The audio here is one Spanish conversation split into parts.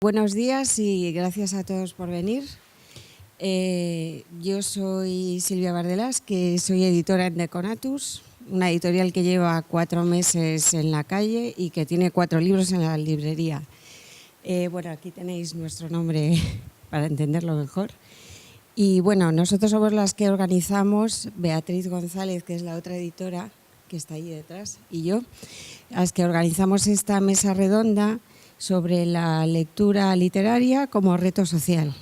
Buenos días y gracias a todos por venir. Yo soy Silvia Bardelás, que soy editora en Deconatus, una editorial que lleva 4 meses en la calle y que tiene 4 libros en la librería. Bueno, aquí tenéis nuestro nombre para entenderlo mejor. Y bueno, nosotros somos las que organizamos, Beatriz González, que es la otra editora, que está ahí detrás, y yo, las que organizamos esta mesa redonda sobre la lectura literaria como reto social.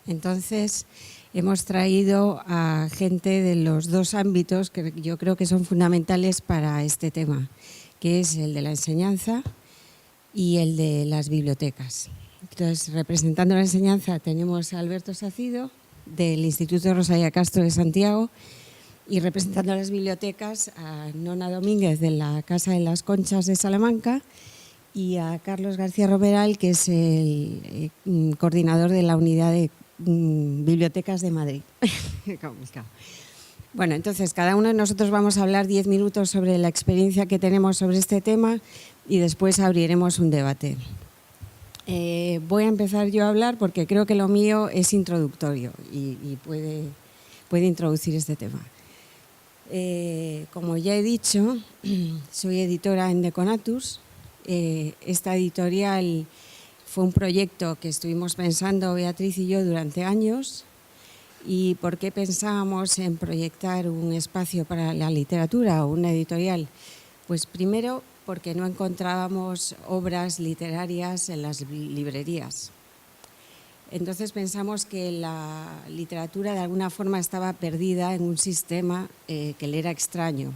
Entonces, hemos traído a gente de los 2 ámbitos que yo creo que son fundamentales para este tema, que es el de la enseñanza y el de las bibliotecas. Entonces, representando la enseñanza tenemos a Alberto Sacido, del Instituto Rosalía Castro de Santiago, y representando a las bibliotecas a Nona Domínguez, de la Casa de las Conchas de Salamanca, y a Carlos García Romeral, que es el coordinador de la unidad de bibliotecas de Madrid. Bueno, entonces cada uno de nosotros vamos a hablar 10 minutos sobre la experiencia que tenemos sobre este tema y después abriremos un debate. Voy a empezar yo a hablar porque creo que lo mío es introductorio y puede introducir este tema. Como ya he dicho, soy editora en Deconatus. Esta editorial fue un proyecto que estuvimos pensando Beatriz y yo durante años. ¿Y por qué pensábamos en proyectar un espacio para la literatura o una editorial? Pues primero porque no encontrábamos obras literarias en las librerías. Entonces pensamos que la literatura de alguna forma estaba perdida en un sistema que le era extraño,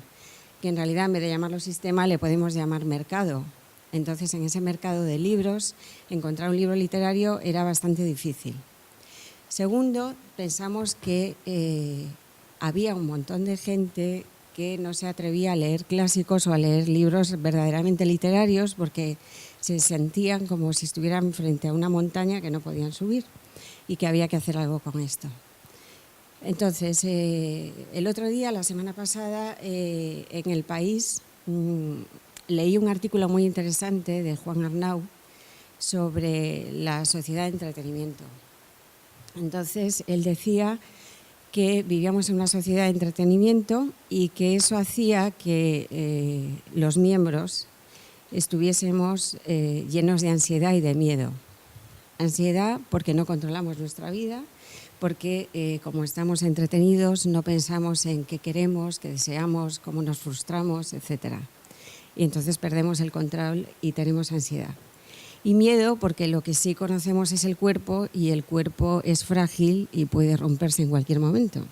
que en realidad en vez de llamarlo sistema le podemos llamar mercado. Entonces, en ese mercado de libros, encontrar un libro literario era bastante difícil. Segundo, pensamos que había un montón de gente que no se atrevía a leer clásicos o a leer libros verdaderamente literarios porque se sentían como si estuvieran frente a una montaña que no podían subir y que había que hacer algo con esto. Entonces, el otro día, la semana pasada, en El País, leí un artículo muy interesante de Juan Arnau sobre la sociedad de entretenimiento. Entonces, él decía que vivíamos en una sociedad de entretenimiento y que eso hacía que los miembros estuviésemos llenos de ansiedad y de miedo. Ansiedad porque no controlamos nuestra vida, porque como estamos entretenidos no pensamos en qué queremos, qué deseamos, cómo nos frustramos, etc. Y entonces perdemos el control y tenemos ansiedad. Y miedo porque lo que sí conocemos es el cuerpo y el cuerpo es frágil y puede romperse en cualquier momento.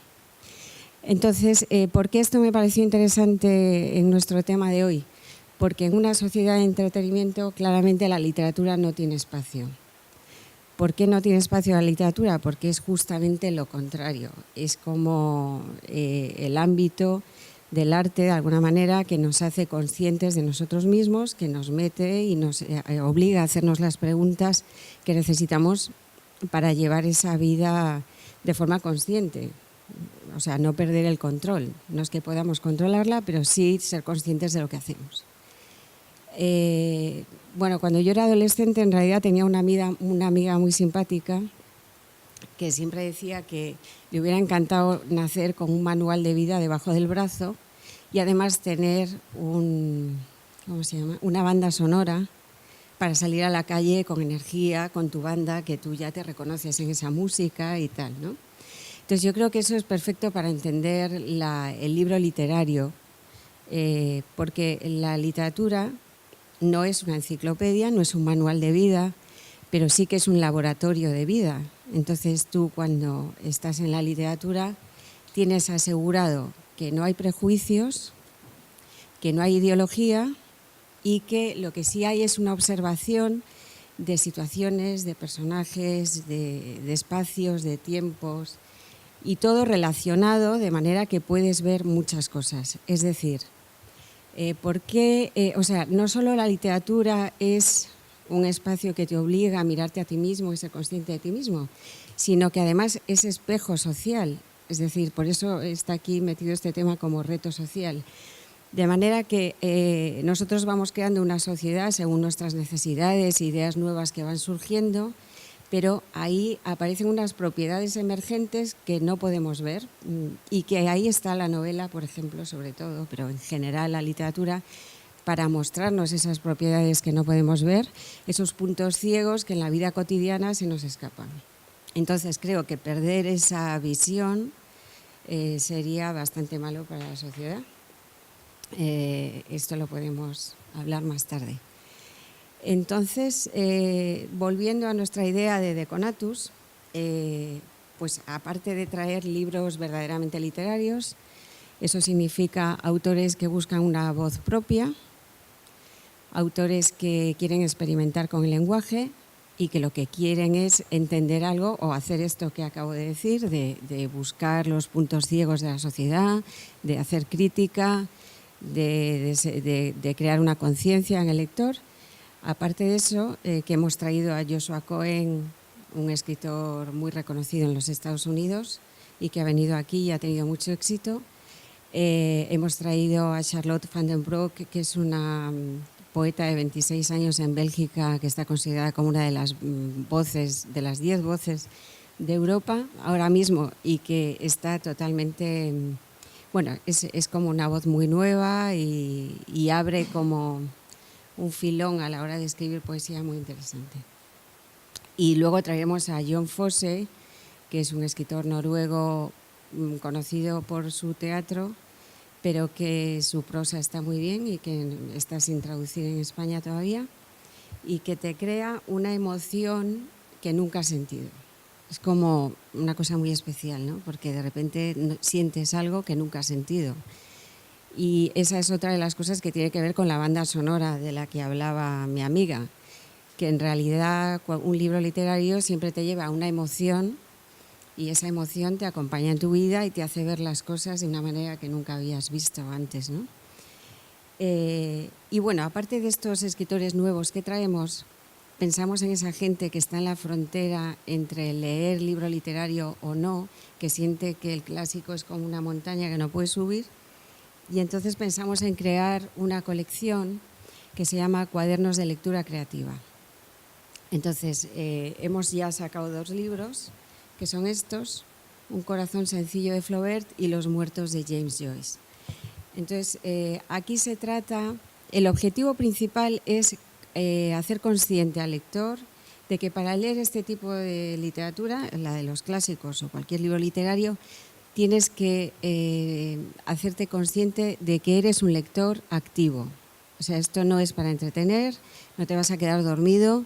Entonces, ¿por qué esto me pareció interesante en nuestro tema de hoy? Porque en una sociedad de entretenimiento claramente la literatura no tiene espacio. ¿Por qué no tiene espacio la literatura? Porque es justamente lo contrario. Es como el ámbito del arte, de alguna manera, que nos hace conscientes de nosotros mismos, que nos mete y nos obliga a hacernos las preguntas que necesitamos para llevar esa vida de forma consciente. O sea, no perder el control. No es que podamos controlarla, pero sí ser conscientes de lo que hacemos. Bueno, cuando yo era adolescente, en realidad tenía una amiga muy simpática que siempre decía que le hubiera encantado nacer con un manual de vida debajo del brazo y además tener una banda sonora para salir a la calle con energía, con tu banda, que tú ya te reconoces en esa música y tal, ¿no? Entonces yo creo que eso es perfecto para entender el libro literario, porque la literatura no es una enciclopedia, no es un manual de vida, pero sí que es un laboratorio de vida. Entonces tú, cuando estás en la literatura, tienes asegurado que no hay prejuicios, que no hay ideología y que lo que sí hay es una observación de situaciones, de personajes, de espacios, de tiempos y todo relacionado de manera que puedes ver muchas cosas. Es decir, no solo la literatura es un espacio que te obliga a mirarte a ti mismo y ser consciente de ti mismo, sino que además es espejo social. Es decir, por eso está aquí metido este tema como reto social. De manera que nosotros vamos creando una sociedad según nuestras necesidades, ideas nuevas que van surgiendo, pero ahí aparecen unas propiedades emergentes que no podemos ver y que ahí está la novela, por ejemplo, sobre todo, pero en general la literatura, para mostrarnos esas propiedades que no podemos ver, esos puntos ciegos que en la vida cotidiana se nos escapan. Entonces creo que perder esa visión sería bastante malo para la sociedad. Esto lo podemos hablar más tarde. Entonces, volviendo a nuestra idea de Deconatus, pues aparte de traer libros verdaderamente literarios, eso significa autores que buscan una voz propia, autores que quieren experimentar con el lenguaje y que lo que quieren es entender algo o hacer esto que acabo de decir, de buscar los puntos ciegos de la sociedad, de hacer crítica, de crear una conciencia en el lector. Aparte de eso, que hemos traído a Joshua Cohen, un escritor muy reconocido en los Estados Unidos y que ha venido aquí y ha tenido mucho éxito. Hemos traído a Charlotte van den Broek, que es una poeta de 26 años en Bélgica, que está considerada como una de las voces, de las 10 voces de Europa ahora mismo, y que está totalmente... Bueno, es como una voz muy nueva y abre como un filón a la hora de escribir poesía muy interesante. Y luego traeremos a Jon Fosse, que es un escritor noruego conocido por su teatro, pero que su prosa está muy bien y que está sin traducir en España todavía, y que te crea una emoción que nunca has sentido. Es como una cosa muy especial, ¿no? Porque de repente sientes algo que nunca has sentido. Y esa es otra de las cosas que tiene que ver con la banda sonora de la que hablaba mi amiga, que en realidad un libro literario siempre te lleva a una emoción y esa emoción te acompaña en tu vida y te hace ver las cosas de una manera que nunca habías visto antes, ¿no? Y bueno, aparte de estos escritores nuevos que traemos, pensamos en esa gente que está en la frontera entre leer libro literario o no, que siente que el clásico es como una montaña que no puede subir, y entonces pensamos en crear una colección que se llama Cuadernos de Lectura Creativa. Entonces, hemos ya sacado 2 libros, que son estos, Un corazón sencillo de Flaubert y Los muertos de James Joyce. Entonces, aquí se trata, el objetivo principal es hacer consciente al lector de que para leer este tipo de literatura, la de los clásicos o cualquier libro literario, tienes que hacerte consciente de que eres un lector activo. O sea, esto no es para entretener, no te vas a quedar dormido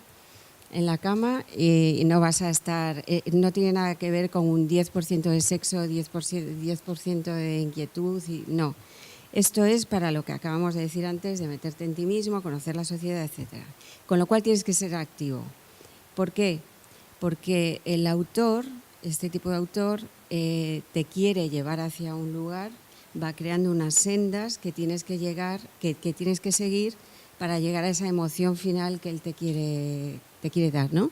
en la cama y no vas a estar, no tiene nada que ver con un 10% de sexo, 10% de inquietud, no. Esto es para lo que acabamos de decir antes, de meterte en ti mismo, conocer la sociedad, etc. Con lo cual tienes que ser activo. ¿Por qué? Porque el autor, este tipo de autor, te quiere llevar hacia un lugar, va creando unas sendas que tienes que llegar, que tienes que seguir para llegar a esa emoción final que él te quiere dar, ¿no?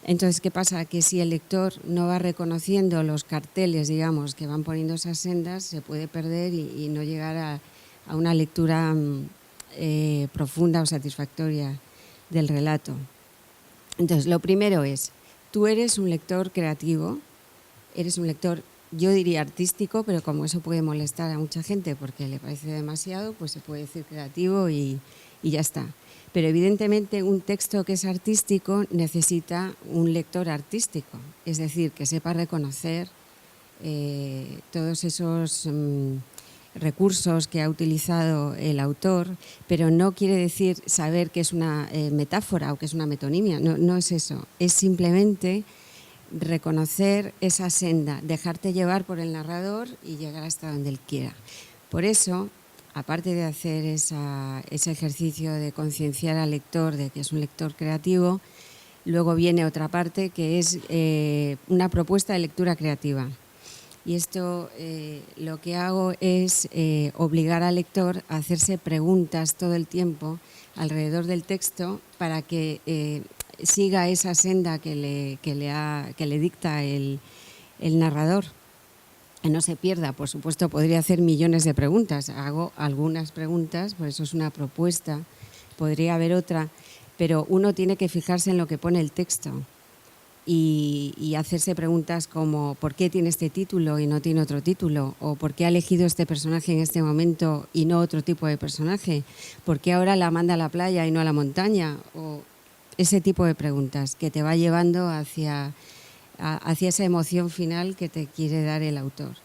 Entonces, ¿qué pasa? Que si el lector no va reconociendo los carteles, digamos, que van poniendo esas sendas, se puede perder y no llegar a una lectura profunda o satisfactoria del relato. Entonces, lo primero es, tú eres un lector creativo, eres un lector, yo diría artístico, pero como eso puede molestar a mucha gente porque le parece demasiado, pues se puede decir creativo y ya está. Pero evidentemente un texto que es artístico necesita un lector artístico, es decir, que sepa reconocer todos esos recursos que ha utilizado el autor, pero no quiere decir saber que es una metáfora o que es una metonimia, no es eso, es simplemente reconocer esa senda, dejarte llevar por el narrador y llegar hasta donde él quiera. Por eso, aparte de hacer ese ejercicio de concienciar al lector de que es un lector creativo, luego viene otra parte que es una propuesta de lectura creativa. Y esto lo que hago es obligar al lector a hacerse preguntas todo el tiempo alrededor del texto para que siga esa senda que le dicta el narrador. que no se pierda. Por supuesto, podría hacer millones de preguntas. Hago algunas preguntas, por eso es una propuesta. Podría haber otra, pero uno tiene que fijarse en lo que pone el texto y hacerse preguntas como ¿por qué tiene este título y no tiene otro título? ¿O por qué ha elegido este personaje en este momento y no otro tipo de personaje? ¿Por qué ahora la manda a la playa y no a la montaña? O ese tipo de preguntas que te va llevando hacia esa emoción final que te quiere dar el autor.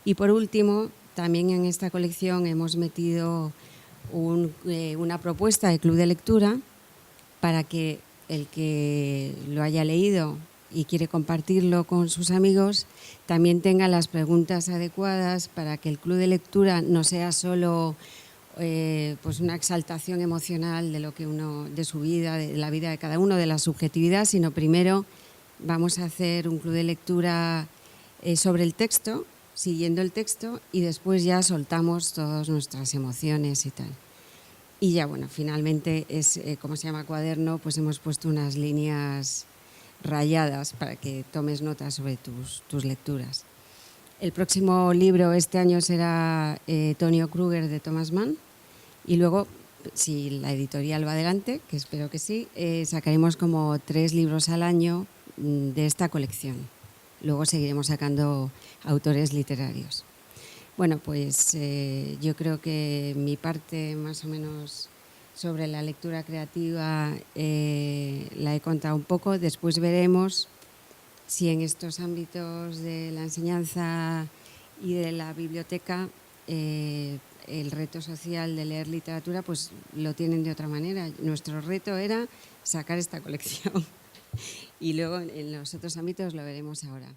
Y por último, también en esta colección hemos metido una propuesta de club de lectura para que el que lo haya leído y quiere compartirlo con sus amigos también tenga las preguntas adecuadas para que el club de lectura no sea solo pues una exaltación emocional de lo que uno, de su vida, de la vida de cada uno, de la subjetividad, sino primero vamos a hacer un club de lectura sobre el texto, siguiendo el texto, y después ya soltamos todas nuestras emociones y tal. Y ya, bueno, finalmente es, como se llama cuaderno, pues hemos puesto unas líneas rayadas para que tomes notas sobre tus lecturas. El próximo libro este año será Tonio Kruger de Thomas Mann, y luego, si la editorial va adelante, que espero que sí, sacaremos como 3 libros al año de esta colección. Luego seguiremos sacando autores literarios. Bueno, pues yo creo que mi parte más o menos sobre la lectura creativa la he contado un poco. Después veremos si en estos ámbitos de la enseñanza y de la biblioteca el reto social de leer literatura pues lo tienen de otra manera. Nuestro reto era sacar esta colección y luego en los otros ámbitos lo veremos ahora.